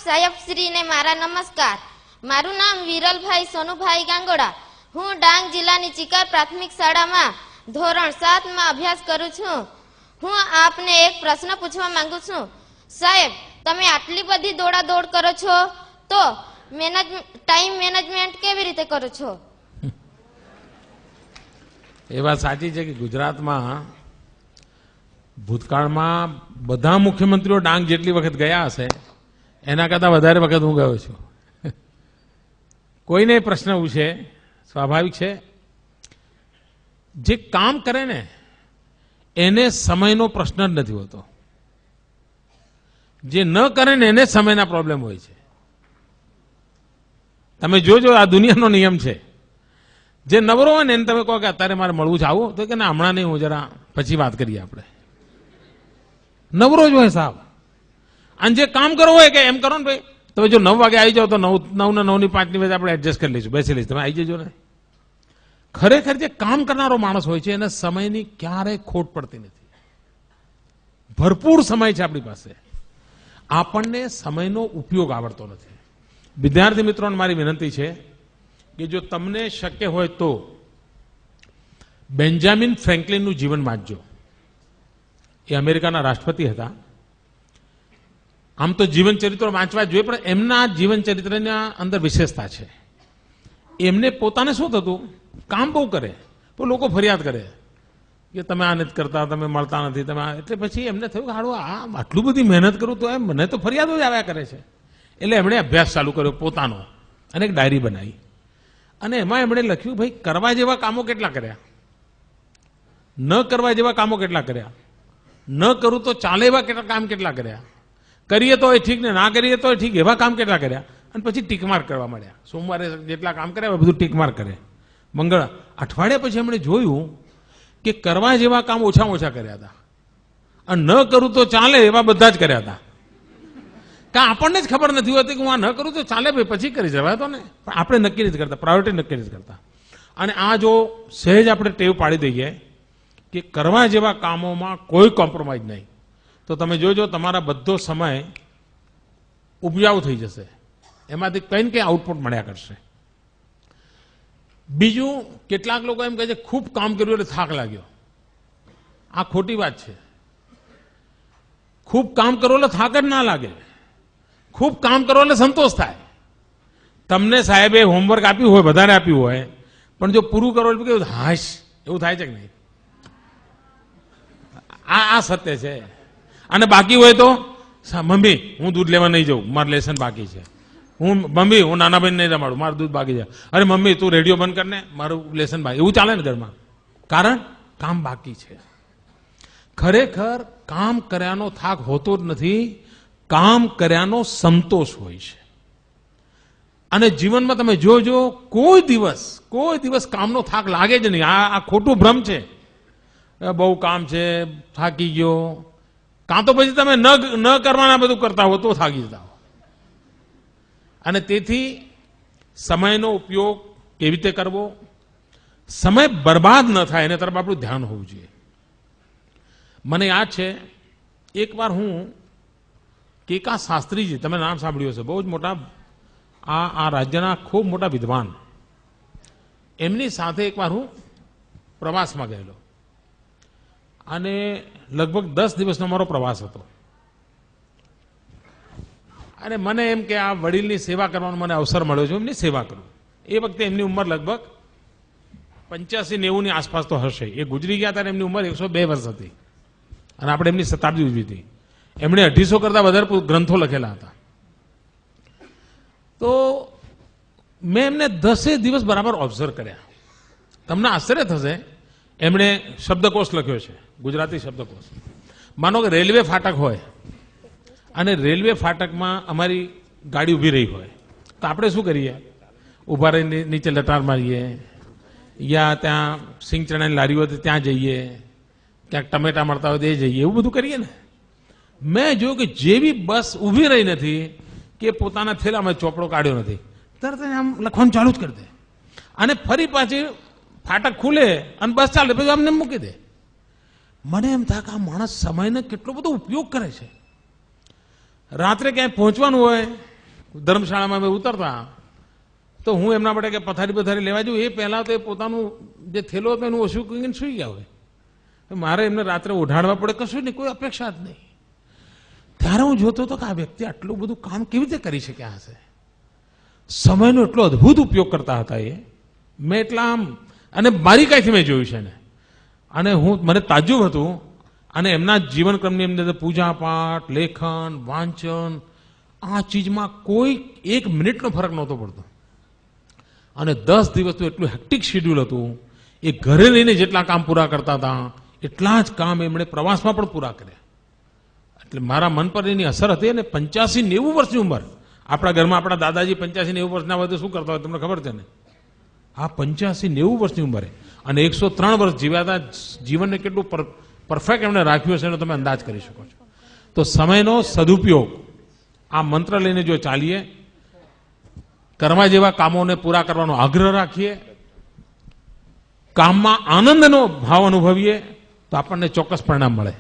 સાહેબશ્રીને મારા નમસ્કાર. મારું નામ વિરલભાઈ સોનુભાઈ ગાંગોડા. હું ડાંગ જિલ્લાની ચિકાર પ્રાથમિક શાળામાં ધોરણ 7 માં અભ્યાસ કરું છું. હું આપને એક પ્રશ્ન પૂછવા માંગુ છું. સાહેબ, તમે આટલી બધી દોડાદોડ કરો છો તો ટાઈમ મેનેજમેન્ટ કેવી રીતે કરો છો? એ વાત સાચી છે કે ગુજરાતમાં ભૂતકાળમાં બધા મુખ્યમંત્રીઓ ડાંગ જેટલી વખત ગયા હશે એના કરતાં વધારે વખત હું ગયો છું. કોઈને પ્રશ્ન પૂછે, સ્વાભાવિક છે, જે કામ કરે ને એને સમયનો પ્રશ્ન જ નથી હોતો. જે ન કરે ને એને સમયના પ્રોબ્લેમ હોય છે. તમે જોજો, આ દુનિયાનો નિયમ છે. જે નવરો હોય ને એને તમે કહો કે અત્યારે મારે મળવું છે, આવું તો કે ના, હમણાં નહીં, હું જરા પછી વાત કરીએ આપણે. નવરો જ હોય સાહેબ. અને જે કામ કરવું હોય કે એમ કરો ને ભાઈ, તમે જો 9 વાગે આવી જાઓ તો 9 ને 9 ની 5 ની વચ્ચે આપણે એડજસ્ટ કરી લઈશું, બેસી લઈશું, તમે આવી જજો ને. ખરેખર જે કામ કરનારો માણસ હોય છે એને સમયની ક્યારેય ખોટ પડતી નથી. ભરપૂર સમય છે આપણી પાસે. આપણને સમયનો ઉપયોગ આવડતો નથી. વિદ્યાર્થી મિત્રોને મારી વિનંતી છે કે જો તમને શક્ય હોય તો બેન્જામિન ફ્રેન્કલિનનું જીવન વાંચજો. એ અમેરિકાના રાષ્ટ્રપતિ હતા. આમ તો જીવન ચરિત્રો વાંચવા જોઈએ, પણ એમના જીવન ચરિત્રના અંદર વિશેષતા છે. એમને પોતાને શું થતું, કામ બહુ કરે પણ લોકો ફરિયાદ કરે કે તમે આ નથી કરતા, તમે મળતા નથી, તમે એટલે પછી એમને થયું કે હાડું આ આટલું બધી મહેનત કરું તો એમ મને તો ફરિયાદો જ આવ્યા કરે છે. એટલે એમણે અભ્યાસ ચાલુ કર્યો પોતાનો અને એક ડાયરી બનાવી અને એમાં એમણે લખ્યું, ભાઈ કરવા જેવા કામો કેટલા કર્યા, ન કરવા જેવા કામો કેટલા કર્યા, ન કરું તો ચાલે એવા કામ કેટલા કર્યા, કરીએ તો એ ઠીક ને ના કરીએ તો ઠીક એવા કામ કેટલા કર્યા. અને પછી ટીકમાર્ક કરવા માંડ્યા. સોમવારે જેટલા કામ કર્યા બધું ટીકમાર્ક કરે. અઠવાડિયા પછી એમણે જોયું કે કરવા જેવા કામ ઓછા કર્યા હતા અને ન કરું તો ચાલે એવા બધા જ કર્યા હતા. કારણ આપણને જ ખબર નથી હોતી કે હું આ ન કરું તો ચાલે, ભાઈ પછી કરી જવાય તો ને, પણ આપણે નક્કી નથી કરતા, પ્રાયોરિટી નક્કી નથી કરતા. અને આ જો સહેજ આપણે ટેવ પાડી દઈએ કે કરવા જેવા કામોમાં કોઈ કોમ્પ્રોમાઇઝ નહીં, તો તમે જોજો તમારા બધો સમય ઉપજાઉ થઈ જશે. એમાંથી કંઈ ને કંઈ આઉટપુટ મળ્યા કરશે. બીજું, કેટલાક લોકો એમ કહે છે ખૂબ કામ કર્યું એટલે થાક લાગ્યો. આ ખોટી વાત છે. ખૂબ કામ કરો એટલે થાક જ ના લાગે. ખૂબ કામ કરો એટલે સંતોષ થાય. તમને સાહેબે હોમવર્ક આપ્યું હોય, વધારે આપ્યું હોય, પણ જો પૂરું કરો એટલે કેવું હાશ એવું થાય છે કે નહીં? આ સત્ય છે. અને બાકી હોય તો મમ્મી હું દૂધ લેવા નહીં જાઉં, મારું લેસન બાકી છે. મમ્મી હું નાના ભાઈને નહીં રમાડું, મારું દૂધ બાકી છે. અરે મમ્મી તું રેડિયો બંધ કરને, મારું લેસન બાકી. એવું ચાલે ને ઘરમાં, કારણ કામ બાકી છે. ખરેખર કામ કર્યાનો થાક હોતો જ નથી, કામ કર્યાનો સંતોષ હોય છે. અને જીવનમાં તમે જોજો, કોઈ દિવસ કામનો થાક લાગે જ નહીં. આ ખોટું ભ્રમ છે. બહુ કામ છે, થાકી ગયો. કાં તો પછી તમે ન કરવાના બધું કરતા હો તો થાકી જતા હો. અને તેથી સમયનો ઉપયોગ કેવી રીતે કરવો, સમય બરબાદ ન થાય એના તરફ આપણું ધ્યાન હોવું જોઈએ. મને યાદ છે એકવાર હું કેકા શાસ્ત્રીજી, તમે નામ સાંભળ્યું હશે, બહુ જ મોટા આ રાજ્યના ખૂબ મોટા વિદ્વાન, એમની સાથે એકવાર હું પ્રવાસમાં ગયેલો અને લગભગ 10 દિવસનો મારો પ્રવાસ હતો. અને મને એમ કે આ વડીલની સેવા કરવાનો મને અવસર મળ્યો છે, એમની સેવા કરું. એ વખતે એમની ઉંમર લગભગ 85-90 ની આસપાસ તો હશે. એ ગુજરી ગયા ત્યારે એમની ઉંમર 102 વર્ષ હતી અને આપણે એમની શતાબ્દી ઉજવી હતી. એમણે 250 કરતા વધારે ગ્રંથો લખેલા હતા. તો મેં એમને 10 દિવસ બરાબર ઓબ્ઝર્વ કર્યા. તમને આશ્ચર્ય થશે, એમણે શબ્દકોશ લખ્યો છે, ગુજરાતી શબ્દકોશ. માનો કે રેલવે ફાટક હોય અને રેલવે ફાટકમાં અમારી ગાડી ઊભી રહી હોય તો આપણે શું કરીએ? ઊભા રહીને નીચે લટાર મારીએ, યા ત્યાં સિંગ ચણાની લારી હોય તો ત્યાં જઈએ, ક્યાંક ટમેટા મળતા હોય તો એ જઈએ, એવું બધું કરીએ ને. મેં જોયું કે જેવી બસ ઊભી રહી નથી કે પોતાના થેલામાં ચોપડો કાઢ્યો નથી, તરત આમ લખવાનું ચાલુ જ કરી દે અને ફરી પાછી ફાટક ખુલે અને બસ ચાલે પછી અમને મૂકી દે. મને એમ થાય કે આ માણસ સમયનો કેટલો બધો ઉપયોગ કરે છે. રાત્રે ક્યાંય પહોંચવાનું હોય ધર્મશાળામાં અમે ઉતરતા તો હું એમના માટે કે પથારી લેવા જઉં એ પહેલા તો એ પોતાનું જે થેલો હતો એનું ઓછું કહીને સુઈ ગયા હોય. મારે એમને રાત્રે ઓઢાડવા પડે, કશું નહીં, કોઈ અપેક્ષા જ નહીં. ત્યારે હું જોતો હતો કે આ વ્યક્તિ આટલું બધું કામ કેવી રીતે કરી શક્યા હશે. સમયનો એટલો અદભુત ઉપયોગ કરતા હતા એ. મેં એટલા આમ અને બારીકાઈથી મેં જોયું છે ને, અને મને તાજ્જુબ હતું. અને એમના જીવનક્રમની અંદર પૂજા પાઠ, લેખન, વાંચન, આ ચીજમાં કોઈ 1 મિનિટનો ફરક નહોતો પડતો. અને 10 દિવસનું એટલું હેક્ટિક શેડ્યુલ હતું. એ ઘરે રહીને જેટલા કામ પૂરા કરતા હતા એટલા જ કામ એમણે પ્રવાસમાં પણ પૂરા કર્યા. એટલે મારા મન પર એની અસર હતી. અને 85-90 વર્ષની ઉંમર, આપણા ઘરમાં આપણા દાદાજી 85-90 વર્ષના હોય તો શું કરતા હોય તમને ખબર છે ને? આ 85-90 વર્ષની ઉંમરે અને 103 વર્ષ જીવ્યા હતા. જીવનને કેટલું પરફેક્ટ એમણે રાખ્યું હશે એનો તમે અંદાજ કરી શકો છો. તો સમયનો સદુપયોગ, આ મંત્ર લઈને જો ચાલીએ, કરવા જેવા કામોને પૂરા કરવાનો આગ્રહ રાખીએ, કામમાં આનંદનો ભાવ અનુભવીએ તો આપણને ચોક્કસ પરિણામ મળે.